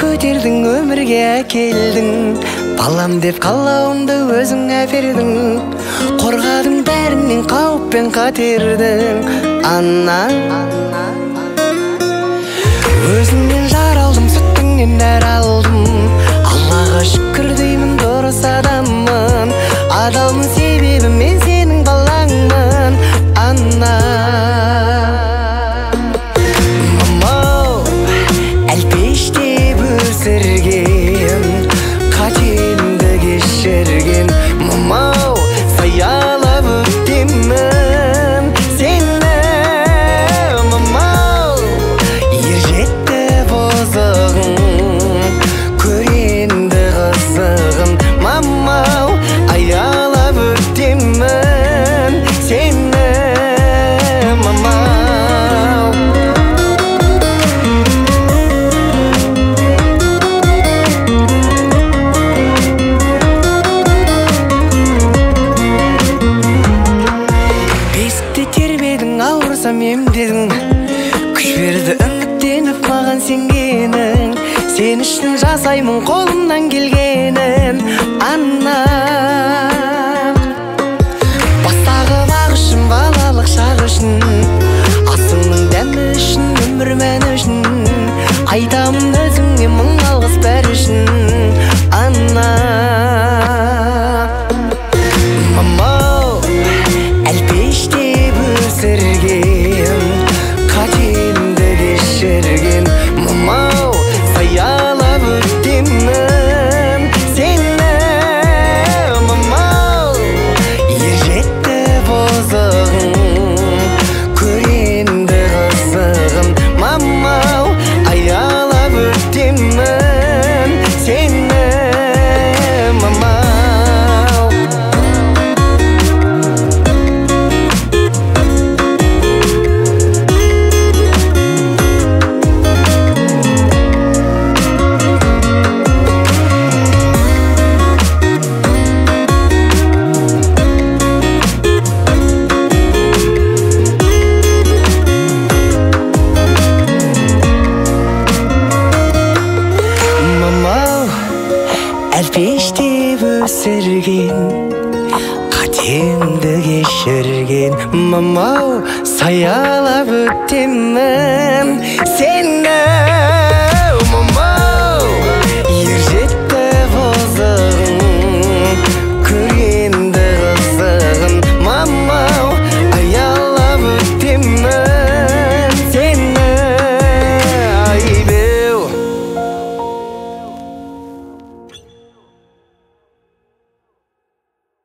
көтердің, өмірге әкелдің. Балам деп қалауымды өзіңе бердің. Қорғадың бәрінен, қауіп пен қатердің. Ана, өзіңнен жар алдым, сүттіңнен нәр алдым. Аллаға шүкір деймін, дұрыс адаммын. Адалмын, себебі мен сенің балаңмын. Ана, мамау, әлпештеп өсірген, қатемді кешірген. Мамау, саялап өтемін сені. Мамау, ержетті бозығын, көренді қызығын. Мамау, аялап өтемін сені. Мамау, бесікте тербедің, ауырсам емдедің. Күш берді үміттеніп маған сенгенің. Сен үшін жасаймын қолымнан келгенін. Ана, бастағы бақ үшін, балалық шақ үшін, асыңның дәмі үшін, өмір мәні үшін. Айтамын өзіңе мың алғыс бәрі үшін. Ана, мамау, әлпештеп өсірген, қатемді кешірген. Мамау, саялап өтемін сені. Мамау, ержетті бозығын, көренді қызығын. Мамау, аялап өтемін сені. Мамау, мамау, әлпештеп өсірген, қатемді кешірген. Мамау, саялап өтемін сені.